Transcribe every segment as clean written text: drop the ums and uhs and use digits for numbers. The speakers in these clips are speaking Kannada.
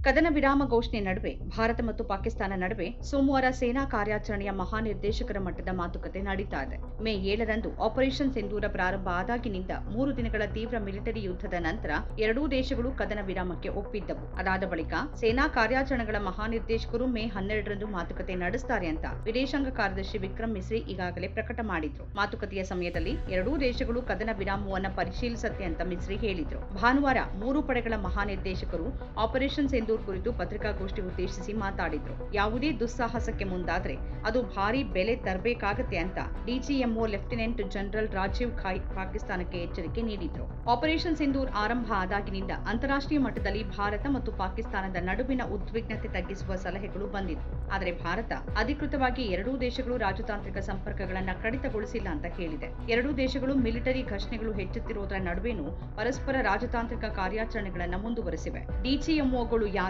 ಕದನ ವಿರಾಮ ಘೋಷಣೆ ನಡುವೆ ಭಾರತ ಮತ್ತು ಪಾಕಿಸ್ತಾನ ನಡುವೆ ಸೋಮವಾರ ಸೇನಾ ಕಾರ್ಯಾಚರಣೆಯ ಮಹಾನಿರ್ದೇಶಕರ ಮಟ್ಟದ ಮಾತುಕತೆ ನಡೀತಾ ಇದೆ. ಮೇ 7ರಂದು ಆಪರೇಷನ್ ಸಿಂಧೂರ ಪ್ರಾರಂಭ ಆದಾಗಿನಿಂದ 3 ದಿನಗಳ ತೀವ್ರ ಮಿಲಿಟರಿ ಯುದ್ಧದ ನಂತರ ಎರಡೂ ದೇಶಗಳು ಕದನ ವಿರಾಮಕ್ಕೆ ಒಪ್ಪಿದ್ದವು. ಅದಾದ ಬಳಿಕ ಸೇನಾ ಕಾರ್ಯಾಚರಣೆಗಳ ಮಹಾನಿರ್ದೇಶಕರು ಮೇ 12ರಂದು ಮಾತುಕತೆ ನಡೆಸುತ್ತಾರೆ ಅಂತ ವಿದೇಶಾಂಗ ಕಾರ್ಯದರ್ಶಿ ವಿಕ್ರಮ್ ಮಿಸ್ರಿ ಈಗಾಗಲೇ ಪ್ರಕಟ ಮಾಡಿದ್ರು. ಮಾತುಕತೆಯ ಸಮಯದಲ್ಲಿ ಎರಡೂ ದೇಶಗಳು ಕದನ ವಿರಾಮವನ್ನು ಪರಿಶೀಲಿಸುತ್ತೆ ಅಂತ ಮಿಸ್ರಿ ಹೇಳಿದ್ರು. ಭಾನುವಾರ 3 ಪಡೆಗಳ ಮಹಾನಿರ್ದೇಶಕರು ಆಪರೇಷನ್ ಸಿಂಧೂರ್ ಕುರಿತು ಪತ್ರಿಕಾಗೋಷ್ಠಿ ಉದ್ದೇಶಿಸಿ ಮಾತಾಡಿದ್ರು. ಯಾವುದೇ ದುಸ್ಸಾಹಸಕ್ಕೆ ಮುಂದಾದ್ರೆ ಅದು ಭಾರಿ ಬೆಲೆ ತರಬೇಕಾಗತ್ತೆ ಅಂತ ಡಿಜಿಎಂಒ ಲೆಫ್ಟಿನೆಂಟ್ ಜನರಲ್ ರಾಜೀವ್ ಖಾಯ್ ಪಾಕಿಸ್ತಾನಕ್ಕೆ ಎಚ್ಚರಿಕೆ ನೀಡಿದ್ರು. ಆಪರೇಷನ್ ಸಿಂಧೂರ್ ಆರಂಭ ಆದಾಗಿನಿಂದ ಅಂತಾರಾಷ್ಟ್ರೀಯ ಮಟ್ಟದಲ್ಲಿ ಭಾರತ ಮತ್ತು ಪಾಕಿಸ್ತಾನದ ನಡುವಿನ ಉದ್ವಿಗ್ನತೆ ತಗ್ಗಿಸುವ ಸಲಹೆಗಳು ಬಂದಿತ್ತು. ಆದರೆ ಭಾರತ ಅಧಿಕೃತವಾಗಿ ಎರಡೂ ದೇಶಗಳು ರಾಜತಾಂತ್ರಿಕ ಸಂಪರ್ಕಗಳನ್ನು ಕಡಿತಗೊಳಿಸಿಲ್ಲ ಅಂತ ಹೇಳಿದೆ. ಎರಡೂ ದೇಶಗಳು ಮಿಲಿಟರಿ ಘರ್ಷಣೆಗಳು ಹೆಚ್ಚುತ್ತಿರುವುದರ ನಡುವೆನೂ ಪರಸ್ಪರ ರಾಜತಾಂತ್ರಿಕ ಕಾರ್ಯಾಚರಣೆಗಳನ್ನು ಮುಂದುವರೆಸಿವೆ. ಡಿಜಿಎಂಒಗಳು ಯಾರು?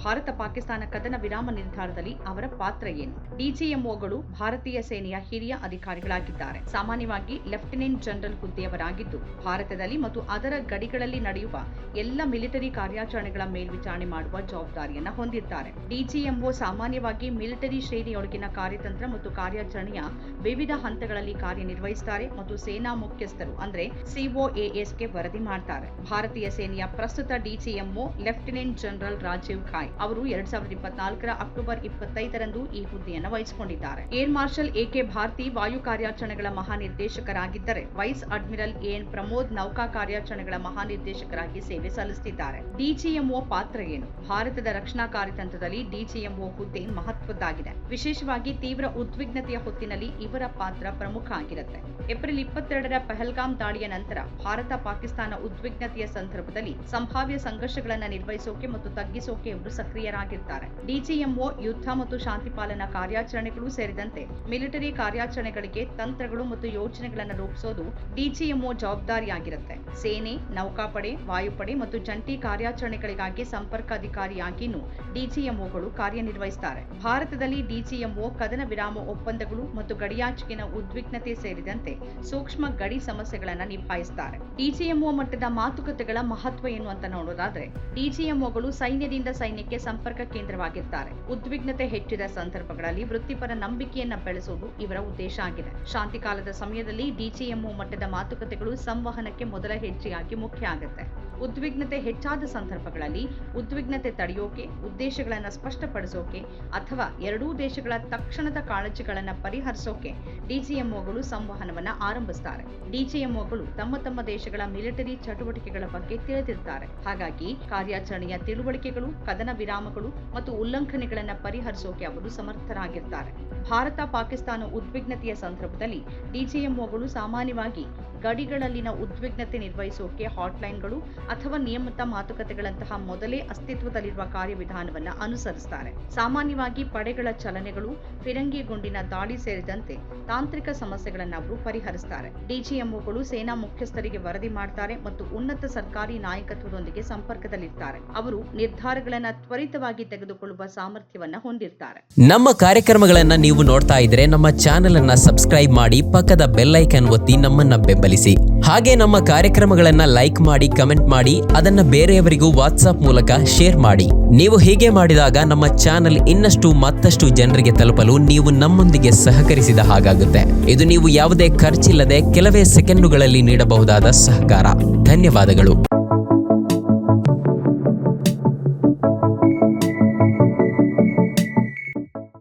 ಭಾರತ ಪಾಕಿಸ್ತಾನ ಕದನ ವಿರಾಮ ನಿರ್ಧಾರದಲ್ಲಿ ಅವರ ಪಾತ್ರ ಏನು? ಡಿಜಿಎಂಒಗಳು ಭಾರತೀಯ ಸೇನೆಯ ಹಿರಿಯ ಅಧಿಕಾರಿಗಳಾಗಿದ್ದಾರೆ. ಸಾಮಾನ್ಯವಾಗಿ ಲೆಫ್ಟಿನೆಂಟ್ ಜನರಲ್ ಹುದ್ದೆಯವರಾಗಿದ್ದು ಭಾರತದಲ್ಲಿ ಮತ್ತು ಅದರ ಗಡಿಗಳಲ್ಲಿ ನಡೆಯುವ ಎಲ್ಲ ಮಿಲಿಟರಿ ಕಾರ್ಯಾಚರಣೆಗಳ ಮೇಲ್ವಿಚಾರಣೆ ಮಾಡುವ ಜವಾಬ್ದಾರಿಯನ್ನ ಹೊಂದಿದ್ದಾರೆ. ಡಿಜಿಎಂಒ ಸಾಮಾನ್ಯವಾಗಿ ಮಿಲಿಟರಿ ಶ್ರೇಣಿಯೊಳಗಿನ ಕಾರ್ಯತಂತ್ರ ಮತ್ತು ಕಾರ್ಯಾಚರಣೆಯ ವಿವಿಧ ಹಂತಗಳಲ್ಲಿ ಕಾರ್ಯನಿರ್ವಹಿಸುತ್ತಾರೆ ಮತ್ತು ಸೇನಾ ಮುಖ್ಯಸ್ಥರು ಅಂದ್ರೆ ಸಿಒಎಎಸ್ಗೆ ವರದಿ ಮಾಡ್ತಾರೆ. ಭಾರತೀಯ ಸೇನೆಯ ಪ್ರಸ್ತುತ ಡಿಜಿಎಂಒ ಲೆಫ್ಟಿನೆಂಟ್ ಜನರಲ್ ರಾಜೀವ್ ಖಾಯ್ ಅವರು 2024ರ ಅಕ್ಟೋಬರ್ 25ರಂದು ಈ ಹುದ್ದೆಯನ್ನು ವಹಿಸಿಕೊಂಡಿದ್ದಾರೆ. ಏರ್ ಮಾರ್ಷಲ್ ಎಕೆ ಭಾರತಿ ವಾಯು ಕಾರ್ಯಾಚರಣೆಗಳ ಮಹಾನಿರ್ದೇಶಕರಾಗಿದ್ದರೆ ವೈಸ್ ಅಡ್ಮಿರಲ್ ಎನ್ ಪ್ರಮೋದ್ ನೌಕಾ ಕಾರ್ಯಾಚರಣೆಗಳ ಮಹಾನಿರ್ದೇಶಕರಾಗಿ ಸೇವೆ ಸಲ್ಲಿಸುತ್ತಿದ್ದಾರೆ. ಡಿಜಿಎಂಒ ಪಾತ್ರ ಏನು? ಭಾರತದ ರಕ್ಷಣಾ ಕಾರ್ಯತಂತ್ರದಲ್ಲಿ ಡಿಜಿಎಂಒ ಹುದ್ದೆ ಮಹತ್ವದ್ದಾಗಿದೆ. ವಿಶೇಷವಾಗಿ ತೀವ್ರ ಉದ್ವಿಗ್ನತೆಯ ಹೊತ್ತಿನಲ್ಲಿ ಇವರ ಪಾತ್ರ ಪ್ರಮುಖ ಆಗಿರುತ್ತೆ. ಏಪ್ರಿಲ್ 22ರ ಪಹಲ್ಗಾಮ್ ದಾಳಿಯ ನಂತರ ಭಾರತ ಪಾಕಿಸ್ತಾನ ಉದ್ವಿಗ್ನತೆಯ ಸಂದರ್ಭದಲ್ಲಿ ಸಂಭಾವ್ಯ ಸಂಘರ್ಷಗಳನ್ನು ನಿರ್ವಹಿಸೋಕೆ ಮತ್ತು ತಗ್ಗಿಸೋಕೆ ಇವರು ಸಕ್ರಿಯರಾಗಿರ್ತಾರೆ. ಡಿಜಿಎಂಒ ಯುದ್ಧ ಮತ್ತು ಶಾಂತಿ ಪಾಲನಾ ಕಾರ್ಯಾಚರಣೆಗಳು ಸೇರಿದಂತೆ ಮಿಲಿಟರಿ ಕಾರ್ಯಾಚರಣೆಗಳಿಗೆ ತಂತ್ರಗಳು ಮತ್ತು ಯೋಜನೆಗಳನ್ನು ರೂಪಿಸೋದು ಡಿಜಿಎಂಒ ಜವಾಬ್ದಾರಿಯಾಗಿರುತ್ತೆ. ಸೇನೆ, ನೌಕಾಪಡೆ, ವಾಯುಪಡೆ ಮತ್ತು ಜಂಟಿ ಕಾರ್ಯಾಚರಣೆಗಳಿಗಾಗಿ ಸಂಪರ್ಕ ಅಧಿಕಾರಿಯಾಗಿಯೂ ಡಿಜಿಎಂಒಗಳು ಕಾರ್ಯನಿರ್ವಹಿಸುತ್ತಾರೆ. ಭಾರತದಲ್ಲಿ ಡಿಜಿಎಂಒ ಕದನ ವಿರಾಮ ಒಪ್ಪಂದಗಳು ಮತ್ತು ಗಡಿಯಾಚೆಗಿನ ಉದ್ವಿಗ್ನತೆ ಸೇರಿದಂತೆ ಸೂಕ್ಷ್ಮ ಗಡಿ ಸಮಸ್ಯೆಗಳನ್ನು ನಿಭಾಯಿಸುತ್ತಾರೆ. ಡಿಜಿಎಂಒ ಮಟ್ಟದ ಮಾತುಕತೆಗಳ ಮಹತ್ವ ಏನು ಅಂತ ನೋಡೋದಾದ್ರೆ ಡಿಜಿಎಂಒಗಳು ಸೈನ್ಯದಿಂದ ಸೈನ್ಯಕ್ಕೆ ಸಂಪರ್ಕ ಕೇಂದ್ರವಾಗಿರ್ತಾರೆ. ಉದ್ವಿಗ್ನತೆ ಹೆಚ್ಚಿದ ಸಂದರ್ಭಗಳಲ್ಲಿ ವೃತ್ತಿಪರ ನಂಬಿಕೆಯನ್ನ ಬೆಳೆಸುವುದು ಇವರ ಉದ್ದೇಶ ಆಗಿದೆ. ಶಾಂತಿ ಕಾಲದ ಸಮಯದಲ್ಲಿ ಡಿಜಿಎಂಒ ಮಟ್ಟದ ಮಾತುಕತೆಗಳು ಸಂವಹನಕ್ಕೆ ಮೊದಲ ಹೆಜ್ಜೆಯಾಗಿ ಮುಖ್ಯ ಆಗುತ್ತೆ. ಉದ್ವಿಗ್ನತೆ ಹೆಚ್ಚಾದ ಸಂದರ್ಭಗಳಲ್ಲಿ ಉದ್ವಿಗ್ನತೆ ತಡೆಯೋಕೆ, ಉದ್ದೇಶಗಳನ್ನು ಸ್ಪಷ್ಟಪಡಿಸೋಕೆ ಅಥವಾ ಎರಡೂ ದೇಶಗಳ ತಕ್ಷಣದ ಕಾಳಜಿಗಳನ್ನು ಪರಿಹರಿಸೋಕೆ ಡಿಜಿಎಂಒಗಳು ಸಂವಹನವನ್ನ ಆರಂಭಿಸುತ್ತಾರೆ. ಡಿಜಿಎಂಒಗಳು ತಮ್ಮ ದೇಶಗಳ ಮಿಲಿಟರಿ ಚಟುವಟಿಕೆಗಳ ಬಗ್ಗೆ ತಿಳಿದಿರ್ತಾರೆ. ಹಾಗಾಗಿ ಕಾರ್ಯಾಚರಣೆಯ ತಿಳುವಳಿಕೆಗಳು, ಕದನ ವಿರಾಮಗಳು ಮತ್ತು ಉಲ್ಲಂಘನೆಗಳನ್ನು ಪರಿಹರಿಸೋಕೆ ಅವರು ಸಮರ್ಥರಾಗಿರ್ತಾರೆ. ಭಾರತ ಪಾಕಿಸ್ತಾನ ಉದ್ವಿಗ್ನತೆಯ ಸಂದರ್ಭದಲ್ಲಿ ಡಿಜಿಎಂಒಗಳು ಸಾಮಾನ್ಯವಾಗಿ ಗಡಿಗಳಲ್ಲಿನ ಉದ್ವಿಗ್ನತೆ ನಿರ್ವಹಿಸೋಕೆ ಹಾಟ್ಲೈನ್ಗಳು ಅಥವಾ ನಿಯಮಿತ ಮಾತುಕತೆಗಳಂತಹ ಮೊದಲೇ ಅಸ್ತಿತ್ವದಲ್ಲಿರುವ ಕಾರ್ಯವಿಧಾನವನ್ನು ಅನುಸರಿಸುತ್ತಾರೆ. ಸಾಮಾನ್ಯವಾಗಿ ಪಡೆಗಳ ಚಲನೆಗಳು, ಫಿರಂಗಿ ಗುಂಡಿನ ದಾಳಿ ಸೇರಿದಂತೆ ತಾಂತ್ರಿಕ ಸಮಸ್ಯೆಗಳನ್ನು ಅವರು ಪರಿಹರಿಸುತ್ತಾರೆ. ಡಿಜಿಎಂಒಗಳು ಸೇನಾ ಮುಖ್ಯಸ್ಥರಿಗೆ ವರದಿ ಮಾಡ್ತಾರೆ ಮತ್ತು ಉನ್ನತ ಸರ್ಕಾರಿ ನಾಯಕತ್ವದೊಂದಿಗೆ ಸಂಪರ್ಕದಲ್ಲಿರ್ತಾರೆ. ಅವರು ನಿರ್ಧಾರಗಳನ್ನು ತ್ವರಿತವಾಗಿ ತೆಗೆದುಕೊಳ್ಳುವ ಸಾಮರ್ಥ್ಯವನ್ನು ಹೊಂದಿರ್ತಾರೆ. ನಮ್ಮ ಕಾರ್ಯಕ್ರಮಗಳನ್ನು ನೀವು ನೋಡ್ತಾ ಇದ್ರೆ ನಮ್ಮ ಚಾನೆಲ್ ಅನ್ನ ಸಬ್ಸ್ಕ್ರೈಬ್ ಮಾಡಿ, ಪಕ್ಕದ ಬೆಲ್ ಐಕಾನ್ ಒತ್ತಿ ನಮ್ಮನ್ನ ಬೆಂಬಲಿಸಿ. ಹಾಗೆ ನಮ್ಮ ಕಾರ್ಯಕ್ರಮಗಳನ್ನ ಲೈಕ್ ಮಾಡಿ, ಕಮೆಂಟ್ ಮಾಡಿ, ಅದನ್ನ ಬೇರೆಯವರಿಗೂ ವಾಟ್ಸ್ಆಪ್ ಮೂಲಕ ಶೇರ್ ಮಾಡಿ. ನೀವು ಹೀಗೆ ಮಾಡಿದಾಗ ನಮ್ಮ ಚಾನೆಲ್ ಇನ್ನಷ್ಟು ಮತ್ತಷ್ಟು ಜನರಿಗೆ ತಲುಪಲು ನೀವು ನಮ್ಮೊಂದಿಗೆ ಸಹಕರಿಸಿದ ಹಾಗಾಗುತ್ತೆ. ಇದು ನೀವು ಯಾವುದೇ ಖರ್ಚಿಲ್ಲದೆ ಕೆಲವೇ ಸೆಕೆಂಡುಗಳಲ್ಲಿ ನೀಡಬಹುದಾದ ಸಹಕಾರ. ಧನ್ಯವಾದಗಳು.